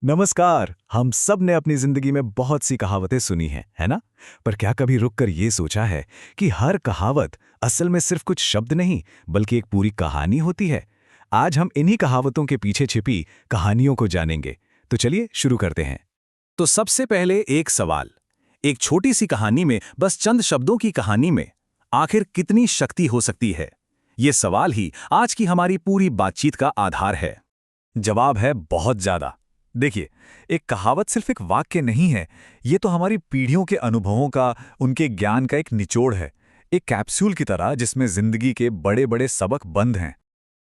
नमस्कार। हम सब ने अपनी जिंदगी में बहुत सी कहावतें सुनी हैं, है ना? पर क्या कभी रुककर ये सोचा है कि हर कहावत असल में सिर्फ कुछ शब्द नहीं, बल्कि एक पूरी कहानी होती है? आज हम इन्हीं कहावतों के पीछे छिपी कहानियों को जानेंगे। तो चलिए शुरू करते हैं। तो सबसे पहले एक सवाल। एक छोटी सी कहानी में, बस चंद शब्दों की कहानी में आखिर कितनी शक्ति हो सकती है? ये सवाल ही आज की हमारी पूरी बातचीत का आधार है। जवाब है बहुत ज्यादा। देखिए, एक कहावत सिर्फ एक वाक्य नहीं है, ये तो हमारी पीढ़ियों के अनुभवों का, उनके ज्ञान का एक निचोड़ है। एक कैप्सूल की तरह जिसमें जिंदगी के बड़े बड़े सबक बंद हैं।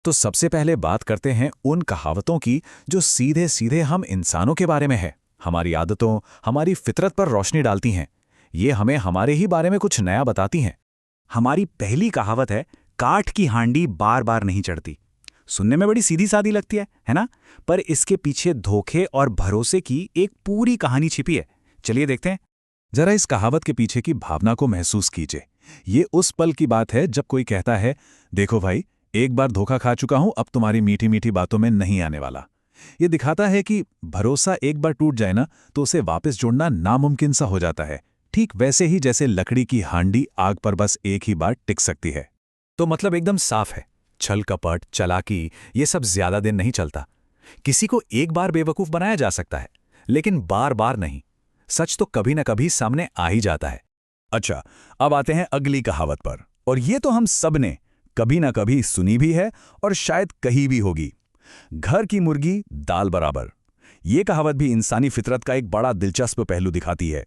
तो सबसे पहले बात करते हैं उन कहावतों की जो सीधे सीधे हम इंसानों के बारे में है, हमारी आदतों, हमारी फितरत पर रोशनी डालती हैं। ये हमें हमारे ही बारे में कुछ नया बताती हैं। हमारी पहली कहावत है, काठ की हांडी बार बार नहीं चढ़ती। सुनने में बड़ी सीधी सादी लगती है ना? पर इसके पीछे धोखे और भरोसे की एक पूरी कहानी छिपी है। चलिए देखते हैं। जरा इस कहावत के पीछे की भावना को महसूस कीजिए। ये उस पल की बात है जब कोई कहता है, देखो भाई, एक बार धोखा खा चुका हूं, अब तुम्हारी मीठी मीठी बातों में नहीं आने वाला। ये दिखाता है कि भरोसा एक बार टूट जाए ना, तो उसे वापस जोड़ना नामुमकिन सा हो जाता है। ठीक वैसे ही जैसे लकड़ी की हांडी आग पर बस एक ही बार टिक सकती है। तो मतलब एकदम साफ है, छल कपट, चालाकी, ये सब ज्यादा दिन नहीं चलता। किसी को एक बार बेवकूफ बनाया जा सकता है, लेकिन बार बार नहीं। सच तो कभी न कभी सामने आ ही जाता है। अच्छा, अब आते हैं अगली कहावत पर, और ये तो हम सब ने कभी न कभी सुनी भी है और शायद कही भी होगी। घर की मुर्गी दाल बराबर। ये कहावत भी इंसानी फितरत का एक बड़ा दिलचस्प पहलू दिखाती है।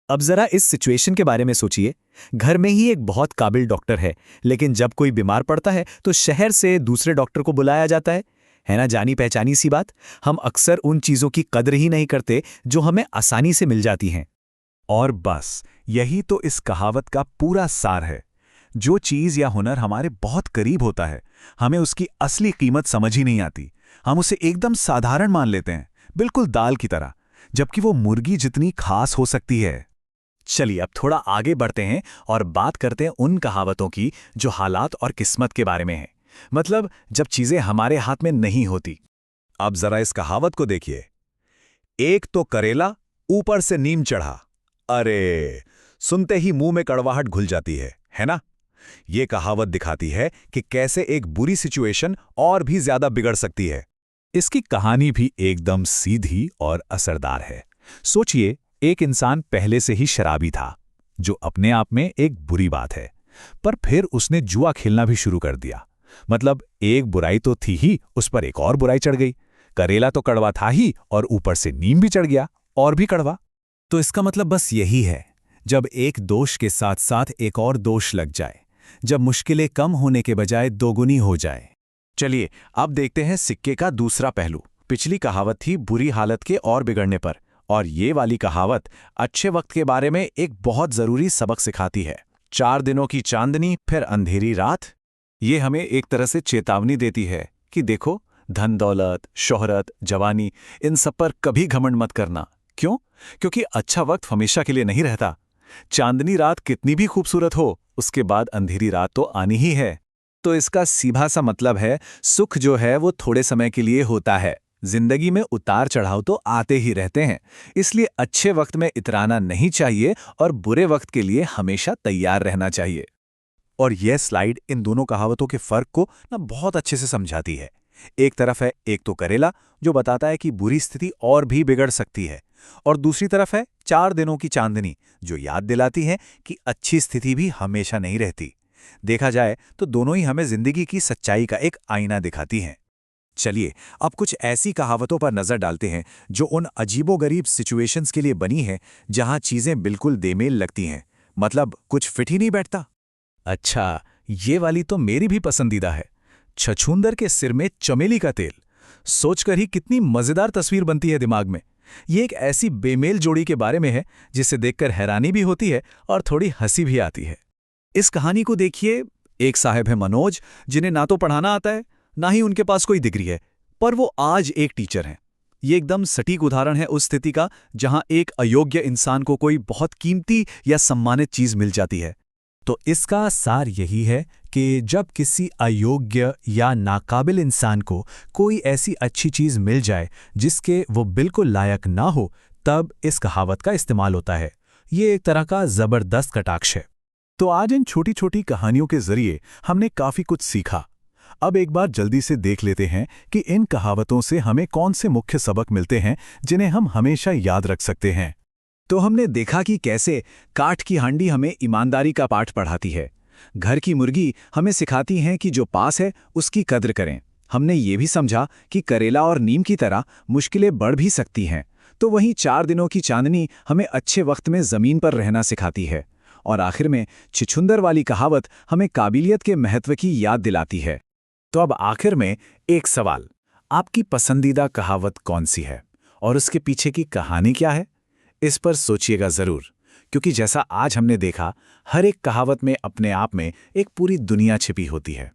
अब जरा इस सिचुएशन के बारे में सोचिए। घर में ही एक बहुत काबिल डॉक्टर है, लेकिन जब कोई बीमार पड़ता है तो शहर से दूसरे डॉक्टर को बुलाया जाता है ना? जानी पहचानी सी बात। हम अक्सर उन चीजों की कदर ही नहीं करते जो हमें आसानी से मिल जाती हैं। और बस यही तो इस कहावत का पूरा सार है। जो चीज या हुनर हमारे बहुत करीब होता है, हमें उसकी असली कीमत समझ ही नहीं आती। हम उसे एकदम साधारण मान लेते हैं, बिल्कुल दाल की तरह, जबकि वो मुर्गी जितनी खास हो सकती है। चलिए अब थोड़ा आगे बढ़ते हैं और बात करते हैं उन कहावतों की जो हालात और किस्मत के बारे में है। मतलब जब चीजें हमारे हाथ में नहीं होती। अब जरा इस कहावत को देखिए। एक तो करेला, ऊपर से नीम चढ़ा। अरे, सुनते ही मुंह में कड़वाहट घुल जाती है ना? ये कहावत दिखाती है कि कैसे एक बुरी सिचुएशन और भी ज्यादा बिगड़ सकती है। इसकी कहानी भी एकदम सीधी और असरदार है। सोचिए, एक इंसान पहले से ही शराबी था, जो अपने आप में एक बुरी बात है। पर फिर उसने जुआ खेलना भी शुरू कर दिया। मतलब एक बुराई तो थी ही, उस पर एक और बुराई चढ़ गई। करेला तो कड़वा था ही, और ऊपर से नीम भी चढ़ गया, और भी कड़वा। तो इसका मतलब बस यही है, जब एक दोष के साथ साथ एक और दोष लग जाए, जब मुश्किलें कम होने के बजाय दोगुनी हो जाए। चलिए अब देखते हैं सिक्के का दूसरा पहलू। पिछली कहावत थी बुरी हालत के और बिगड़ने पर, और ये वाली कहावत अच्छे वक्त के बारे में एक बहुत जरूरी सबक सिखाती है। 4 दिनों की चांदनी फिर अंधेरी रात। ये हमें एक तरह से चेतावनी देती है कि देखो, धन दौलत, शोहरत, जवानी, इन सब पर कभी घमंड मत करना। क्यों? क्योंकि अच्छा वक्त हमेशा के लिए नहीं रहता। चांदनी रात कितनी भी खूबसूरत हो, उसके बाद अंधेरी रात तो आनी ही है। तो इसका सीधा सा मतलब है, सुख जो है वो थोड़े समय के लिए होता है। जिंदगी में उतार चढ़ाव तो आते ही रहते हैं, इसलिए अच्छे वक्त में इतराना नहीं चाहिए और बुरे वक्त के लिए हमेशा तैयार रहना चाहिए। और यह स्लाइड इन दोनों कहावतों के फर्क को बहुत अच्छे से समझाती है। एक तरफ है एक तो करेला, जो बताता है कि बुरी स्थिति और भी बिगड़ सकती है, और दूसरी तरफ है 4 दिनों की चांदनी, जो याद दिलाती है कि अच्छी स्थिति भी हमेशा नहीं रहती। देखा जाए तो दोनों ही हमें जिंदगी की सच्चाई का एक आईना दिखाती हैं। चलिए अब कुछ ऐसी कहावतों पर नजर डालते हैं जो उन अजीबोगरीब सिचुएशंस के लिए बनी है जहां चीजें बिल्कुल बेमेल लगती हैं, मतलब कुछ फिट ही नहीं बैठता। अच्छा, ये वाली तो मेरी भी पसंदीदा है। छछूंदर के सिर में चमेली का तेल। सोचकर ही कितनी मजेदार तस्वीर बनती है दिमाग में। ये एक ऐसी बेमेल जोड़ी के बारे में है जिसे देखकर हैरानी भी होती है और थोड़ी हंसी भी आती है। इस कहानी को देखिए। एक साहब है मनोज, जिन्हें ना तो पढ़ाना आता है, ना ही उनके पास कोई डिग्री है, पर वो आज एक टीचर हैं। ये एकदम सटीक उदाहरण है उस स्थिति का जहां एक अयोग्य इंसान को कोई बहुत कीमती या सम्मानित चीज मिल जाती है। तो इसका सार यही है कि जब किसी अयोग्य या नाकाबिल इंसान को कोई ऐसी अच्छी चीज़ मिल जाए जिसके वो बिल्कुल लायक ना हो, तब इस कहावत का इस्तेमाल होता है। ये एक तरह का ज़बरदस्त कटाक्ष है। तो आज इन छोटी छोटी कहानियों के जरिए हमने काफी कुछ सीखा। अब एक बार जल्दी से देख लेते हैं कि इन कहावतों से हमें कौन से मुख्य सबक मिलते हैं जिन्हें हम हमेशा याद रख सकते हैं। तो हमने देखा कि कैसे काठ की हांडी हमें ईमानदारी का पाठ पढ़ाती है, घर की मुर्गी हमें सिखाती हैं कि जो पास है उसकी कद्र करें। हमने ये भी समझा कि करेला और नीम की तरह मुश्किलें बढ़ भी सकती हैं। तो वहीं 4 दिनों की चांदनी हमें अच्छे वक्त में ज़मीन पर रहना सिखाती है। और आखिर में छिछुंदर वाली कहावत हमें काबिलियत के महत्व की याद दिलाती है। तो अब आखिर में एक सवाल, आपकी पसंदीदा कहावत कौन सी है और उसके पीछे की कहानी क्या है? इस पर सोचिएगा ज़रूर, क्योंकि जैसा आज हमने देखा, हर एक कहावत में अपने आप में एक पूरी दुनिया छिपी होती है।